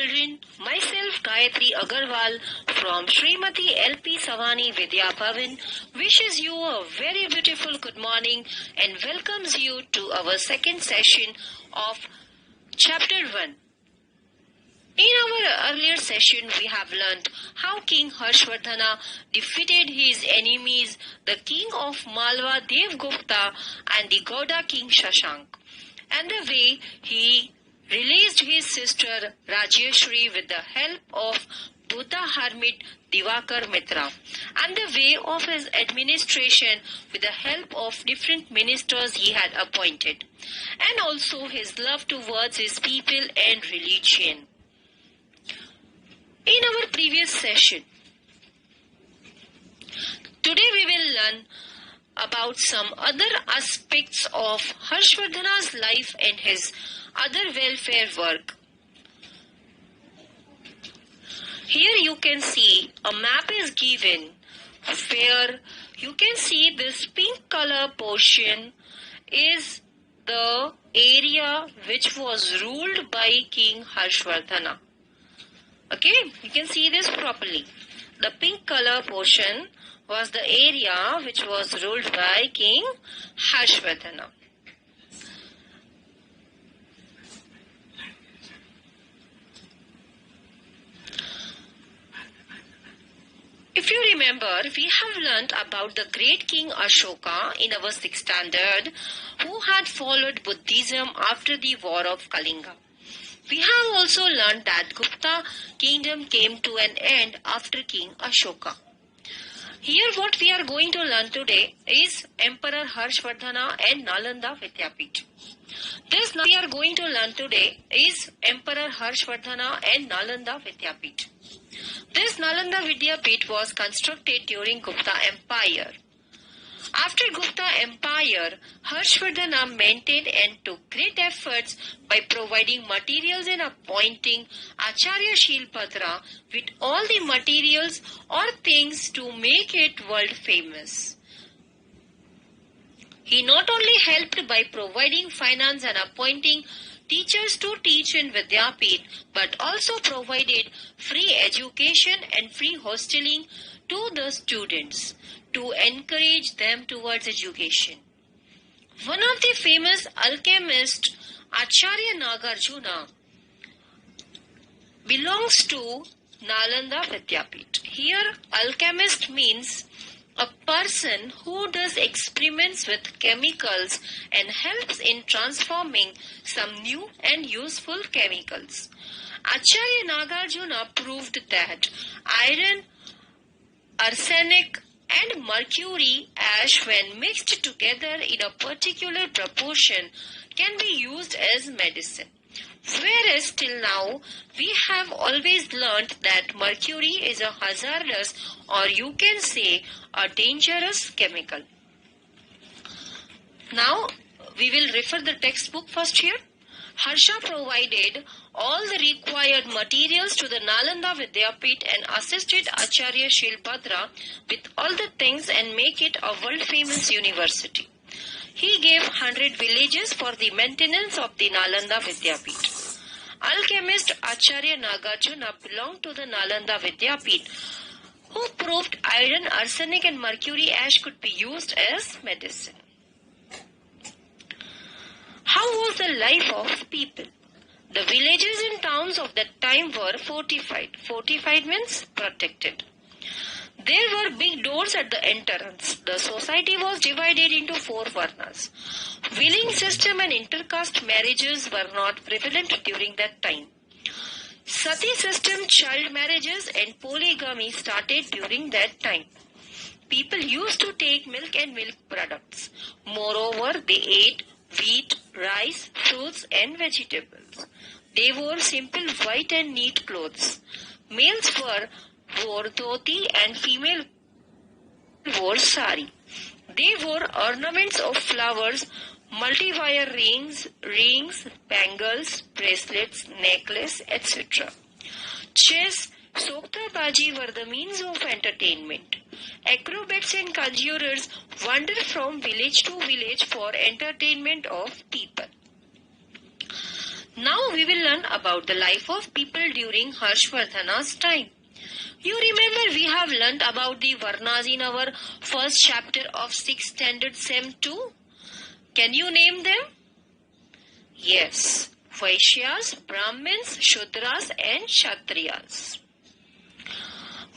children, myself Gayatri Agarwal from Srimati LP Savani Vidya Bhavan wishes you a very beautiful good morning and welcomes you to our second session of Chapter 1. In our earlier session, we have learnt how King Harshvardhana defeated his enemies, the king of Malwa Devgupta and the Gauda king Shashank, and the way he released his sister Rajyashri with the help of Buddha hermit Divakar Mitra, and the way of his administration with the help of different ministers he had appointed, and also his love towards his people and religion. In our previous session, today we will learn about some other aspects of Harshvardhana's life and his other welfare work. Here you can see a map is given where you can see this pink color portion is the area which was ruled by King Harshvardhana. Okay, you can see this properly. The pink color portion was the area which was ruled by King Harshvardhana. If you remember, we have learnt about the great King Ashoka in our 6th standard, who had followed Buddhism after the war of Kalinga. We have also learned that Gupta kingdom came to an end after King Ashoka. Here what we are going to learn today is Emperor Harshvardhana and Nalanda Vidyapith. This we are going to learn today is Emperor Harshvardhana and Nalanda Vidyapith. This Nalanda Vidyapith was constructed during Gupta Empire. After Gupta Empire, Harshvardhana maintained and took great efforts by providing materials and appointing Acharya Shilbhadra with all the materials or things to make it world famous. He not only helped by providing finance and appointing teachers to teach in Vidyapith, but also provided free education and free hosteling to the students to encourage them towards education. One of the famous alchemists, Acharya Nagarjuna, belongs to Nalanda Vidyapith. Here, alchemist means a person who does experiments with chemicals and helps in transforming some new and useful chemicals. Acharya Nagarjuna proved that iron, arsenic, and mercury ash, when mixed together in a particular proportion, can be used as medicine. Whereas till now, we have always learnt that mercury is a hazardous, or you can say a dangerous chemical. Now, we will refer the textbook first here. Harsha provided all the required materials to the Nalanda Vidyapith and assisted Acharya Shilbhadra with all the things and make it a world-famous university. He gave 100 villages for the maintenance of the Nalanda Vidyapith. Alchemist Acharya Nagarjuna belonged to the Nalanda Vidyapith, who proved iron, arsenic and mercury ash could be used as medicine. How was the life of people? The villages and towns of that time were fortified. Fortified means protected. There were big doors at the entrance. The society was divided into 4 varnas. Willing system and intercaste marriages were not prevalent during that time. Sati system, child marriages and polygamy started during that time. People used to take milk and milk products. Moreover, they ate wheat, rice, fruits and vegetables. They wore simple white and neat clothes. Males wore dhoti and female wore sari. They wore ornaments of flowers, multi-wire rings, bangles, bracelets, necklace, etc. Chess, Soktabaji were the means of entertainment. Acrobats and conjurers wandered from village to village for entertainment of people. Now we will learn about the life of people during Harshvardhana's time. You remember we have learnt about the Varnas in our first chapter of 6th standard Sem 2? Can you name them? Yes, Vaishyas, Brahmins, Shudras and Kshatriyas.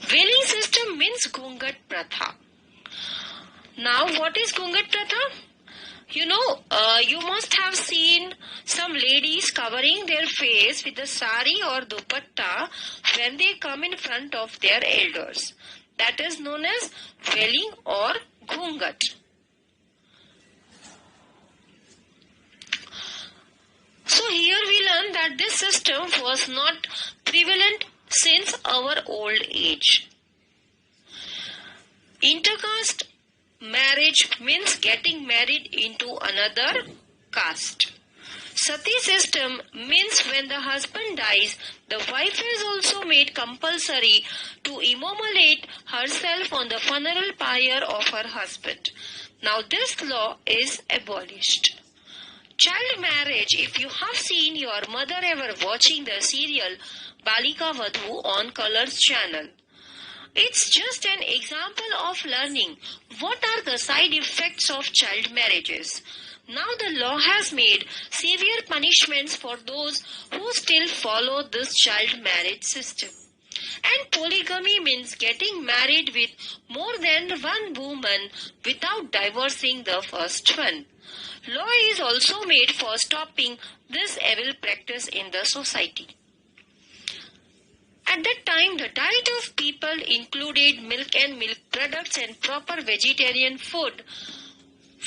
Veiling system means Ghungat Pratha. Now what is Ghungat Pratha? You must have seen some ladies covering their face with a sari or dupatta when they come in front of their elders. That is known as veiling or ghungat. So here we learn that this system was not prevalent since our old age. Intercaste marriage means getting married into another caste. Sati system means when the husband dies, the wife is also made compulsory to immolate herself on the funeral pyre of her husband. Now this law is abolished. Child marriage, if you have seen your mother ever watching the serial Balika Vadhu on Colors channel, it's just an example of learning what are the side effects of child marriages. Now the law has made severe punishments for those who still follow this child marriage system. And polygamy means getting married with more than one woman without divorcing the first one. Law is also made for stopping this evil practice in the society. At that time, the diet of people included milk and milk products and proper vegetarian food,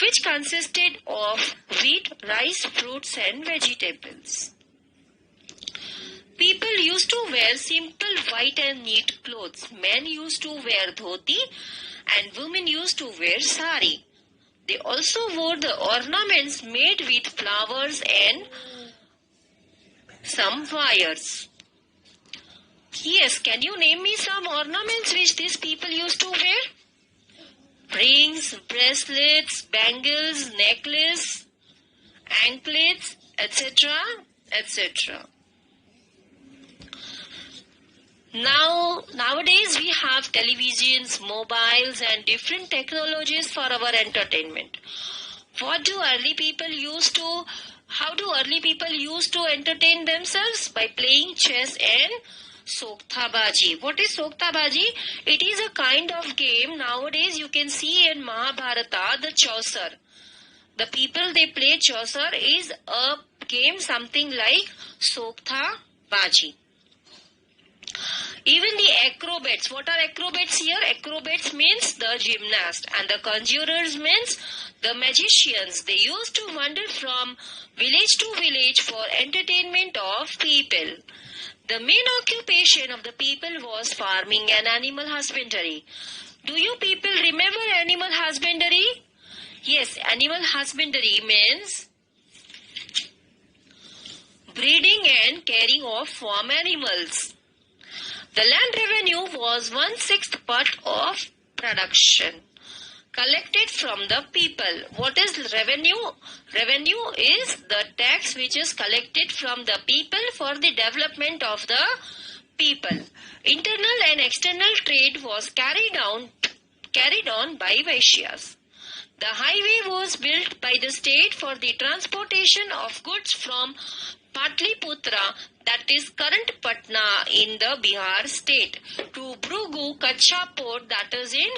which consisted of wheat, rice, fruits and vegetables. People used to wear simple white and neat clothes. Men used to wear dhoti and women used to wear sari. They also wore the ornaments made with flowers and some wires. Yes, can you name me some ornaments which these people used to wear? Rings, bracelets, bangles, necklace, anklets, etc., etc. Nowadays we have televisions, mobiles and different technologies for our entertainment. How do early people used to entertain themselves? By playing chess and Sokthabaji. What is Sokthabaji? It is a kind of game nowadays you can see in Mahabharata, the Chaucer. The people they play Chaucer is a game something like Sokthabaji. Even the acrobats. What are acrobats here? Acrobats means the gymnast and the conjurers means the magicians. They used to wander from village to village for entertainment of people. The main occupation of the people was farming and animal husbandry. Do you people remember animal husbandry? Yes, animal husbandry means breeding and caring of farm animals. The land revenue was 1/6 part of production collected from the people. What is revenue? Revenue is the tax which is collected from the people for the development of the people. Internal and external trade was carried on by Vaishyas. The highway was built by the state for the transportation of goods from Patliputra, that is current Patna in the Bihar state, to Bhrugu Kachcha port, that is in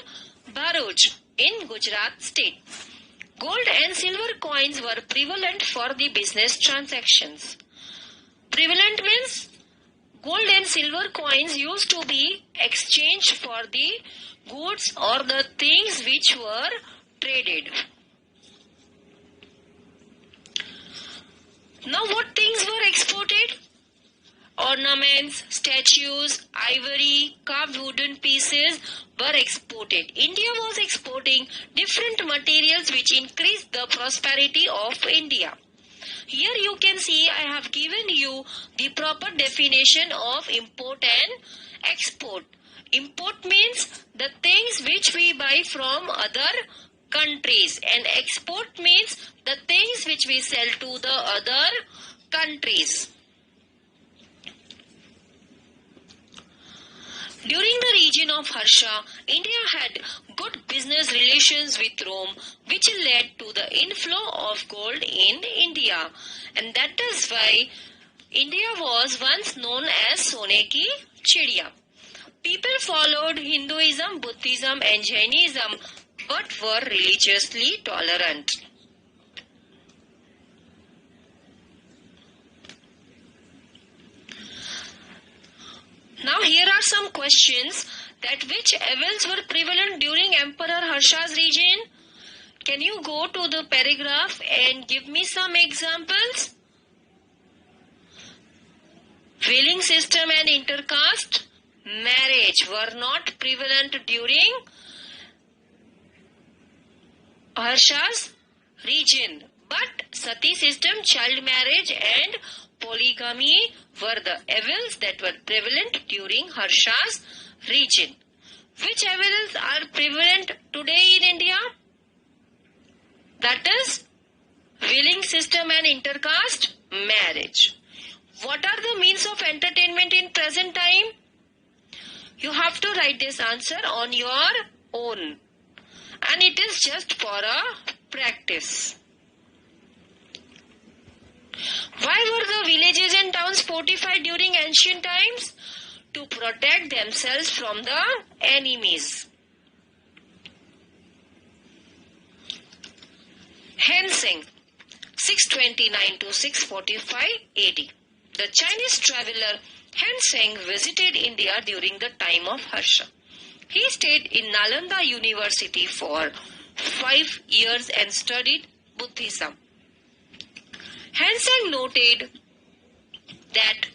Bharuch in Gujarat state. Gold and silver coins were prevalent for the business transactions. Prevalent means gold and silver coins used to be exchanged for the goods or the things which were traded. Now what things were exported? Ornaments, statues, ivory, carved wooden pieces were exported. India was exporting different materials which increased the prosperity of India. Here you can see I have given you the proper definition of import and export. Import means the things which we buy from other countries and export means the things which we sell to the other countries. During the region of Harsha, India had good business relations with Rome, which led to the inflow of gold in India. And that is why India was once known as Sone ki Chidiya. People followed Hinduism, Buddhism and Jainism but were religiously tolerant. Now here are some questions that which evils were prevalent during Emperor Harsha's reign. Can you go to the paragraph and give me some examples? Whaling system and intercaste marriage were not prevalent during Harsha's reign, but sati system, child marriage and polygamy were the evils that were prevalent during Harsha's reign. Which evils are prevalent today in India? That is whaling system and intercaste marriage. What are the means of entertainment in present time? You have to write this answer on your own, and it is just for a practice. Why were the villages and towns fortified during ancient times? To protect themselves from the enemies. Hensing, 629 to 645 AD. The Chinese traveler Hensing visited India during the time of Harsha. He stayed in Nalanda University for 5 years and studied Buddhism. Hensing noted that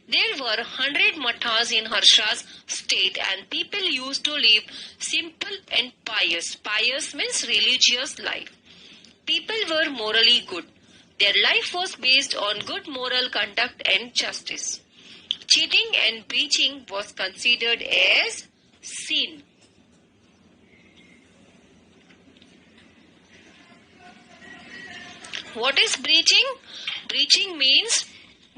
there were 100 mathas in Harsha's state and people used to live simple and pious. Pious means religious life. People were morally good. Their life was based on good moral conduct and justice. Cheating and breaching was considered as sin. What is breaching? Breaching means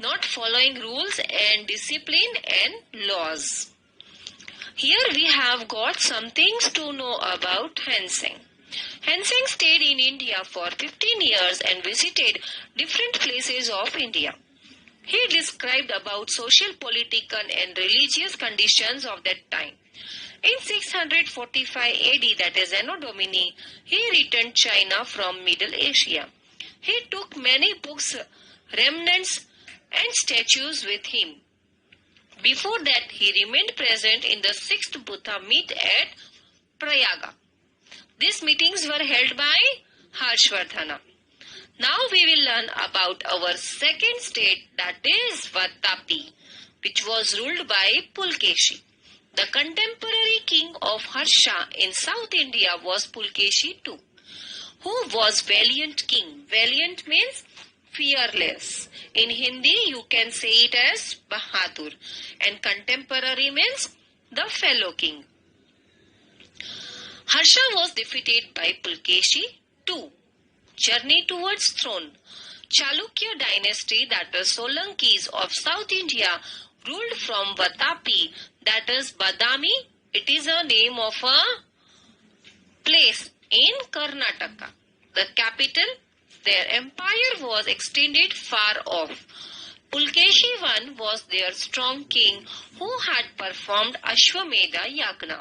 not following rules and discipline and laws. Here we have got some things to know about Hensing. Hensing stayed in India for 15 years and visited different places of India. He described about social, political and religious conditions of that time. In 645 AD, that is Anno Domini, he returned China from Middle Asia. He took many books, remnants and statues with him. Before that, he remained present in the 6th Buddha meet at Prayaga. These meetings were held by Harshvardhana. Now we will learn about our second state, that is Vatapi, which was ruled by Pulkeshi. The contemporary king of Harsha in South India was Pulkeshi II, who was valiant king. Valiant means fearless. In Hindi, you can say it as Bahadur, and contemporary means the fellow king. Harsha was defeated by Pulkeshi II. Journey towards throne. Chalukya dynasty, that is Solankis of South India, ruled from Vatapi, that is Badami. It is a name of a place in Karnataka. The capital, their empire was extended far off. Pulkeshi I was their strong king who had performed Ashwamedha Yagna.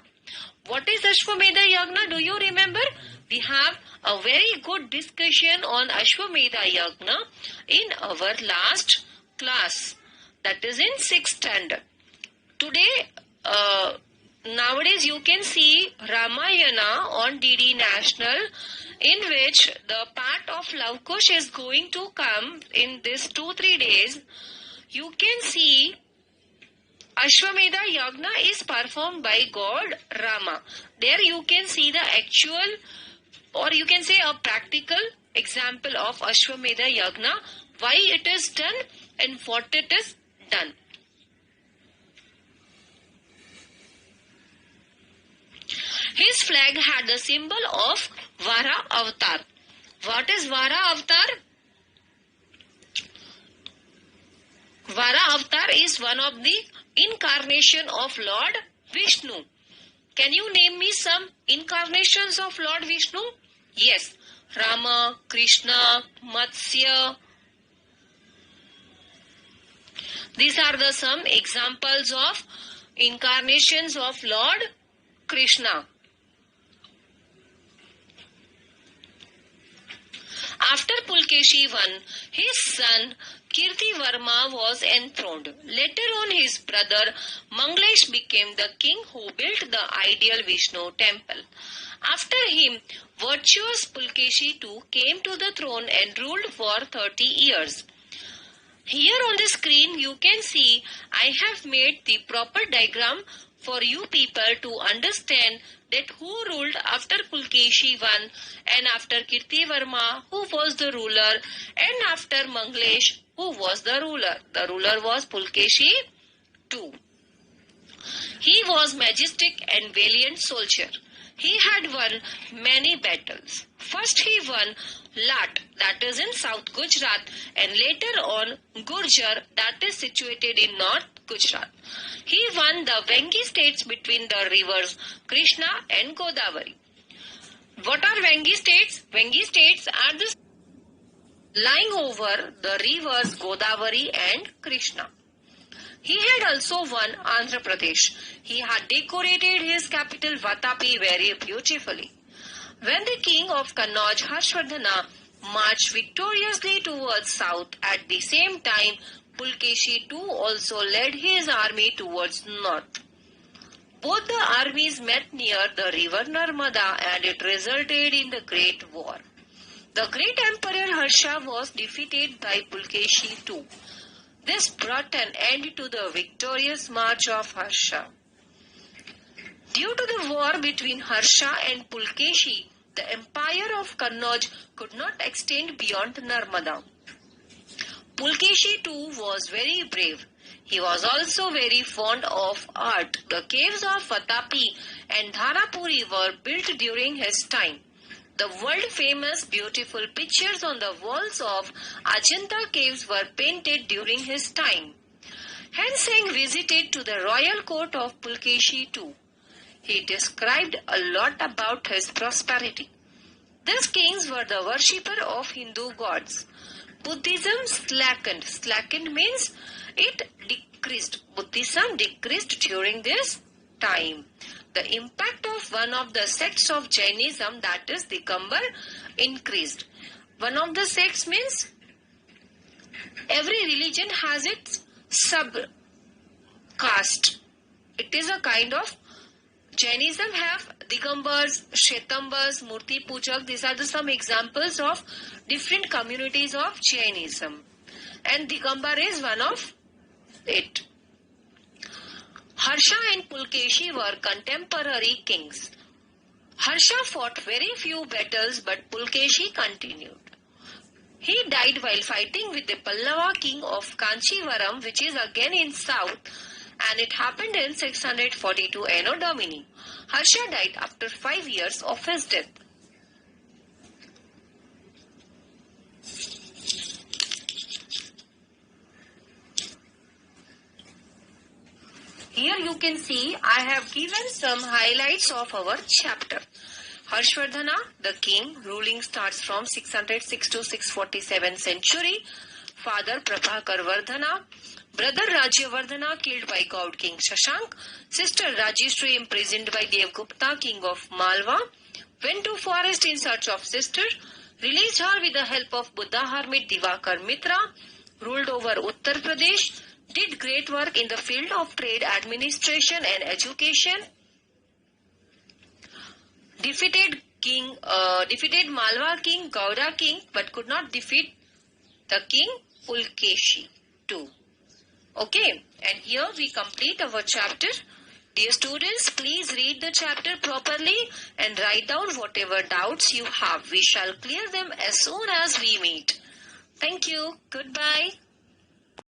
What is Ashwamedha Yagna? Do you remember? We have a very good discussion on Ashwamedha Yagna in our last class. That is in 6th standard. Today, nowadays you can see Ramayana on DD National, in which the part of Lavkush is going to come in this 2-3 days. You can see Ashwamedha Yagna is performed by God Rama. There you can see the actual, or you can say a practical example of Ashwamedha Yagna, why it is done and what it is done. His flag had the symbol of Vara Avatar. What is Vara Avatar? Avatar is one of the incarnation of Lord Vishnu. Can you name me some incarnations of Lord Vishnu? Yes, Rama, Krishna, Matsya. These are the some examples of incarnations of Lord Krishna. After Pulkeshi I, his son Kirtivarma was enthroned. Later on, his brother Manglesh became the king who built the ideal Vishnu temple. After him, virtuous Pulkeshi II came to the throne and ruled for 30 years. Here on the screen you can see I have made the proper diagram for you people to understand that who ruled after Pulkeshi I and after Kirtivarma, who was the ruler, and after Manglesh, who was the ruler. The ruler was Pulkeshi II. He was majestic and valiant soldier. He had won many battles. First he won Lat, that is in South Gujarat, and later on Gurjar, that is situated in North Gujarat. He won the Vengi states between the rivers Krishna and Godavari. What are Vengi states? Vengi states are the lying over the rivers Godavari and Krishna. He had also won Andhra Pradesh. He had decorated his capital Vatapi very beautifully. When the king of Kannauj, Harshvardhana, marched victoriously towards south, at the same time Pulkeshi II also led his army towards north. Both the armies met near the river Narmada and it resulted in the Great War. The great emperor Harsha was defeated by Pulkeshi II. This brought an end to the victorious march of Harsha. Due to the war between Harsha and Pulkeshi, the empire of Kannauj could not extend beyond Narmada. Pulkeshi too was very brave. He was also very fond of art. The caves of Vatapi and Dharapuri were built during his time. The world-famous beautiful pictures on the walls of Ajanta caves were painted during his time. Henseng visited to the royal court of Pulkeshi II. He described a lot about his prosperity. These kings were the worshipper of Hindu gods. Buddhism slackened. Slackened means it decreased. Buddhism decreased during this time. The impact of one of the sects of Jainism, that is Digambar, increased. One of the sects means every religion has its sub-caste. It is a kind of Jainism have Digambars, Shetambars, Murti Pujak. These are some examples of different communities of Jainism. And Digambar is one of it. Harsha and Pulkeshi were contemporary kings. Harsha fought very few battles, but Pulkeshi continued. He died while fighting with the Pallava king of Kanchivaram, which is again in south, and it happened in 642 Anno Domini. Harsha died after 5 years of his death. Here you can see I have given some highlights of our chapter. Harshvardhana, the king, ruling starts from 606 to 647 century. Father Prabhakar Vardhana. Brother Rajyavardhana killed by God King Shashank. Sister Rajyashree imprisoned by Devgupta, king of Malwa. Went to forest in search of sister. Released her with the help of Buddha hermit Divakar Mitra. Ruled over Uttar Pradesh. Did great work in the field of trade, administration and education. Defeated Malwa king, Gauda king, but could not defeat the king Pulkeshi II. Okay, and here we complete our chapter. Dear students, please read the chapter properly and write down whatever doubts you have. We shall clear them as soon as we meet. Thank you. Goodbye.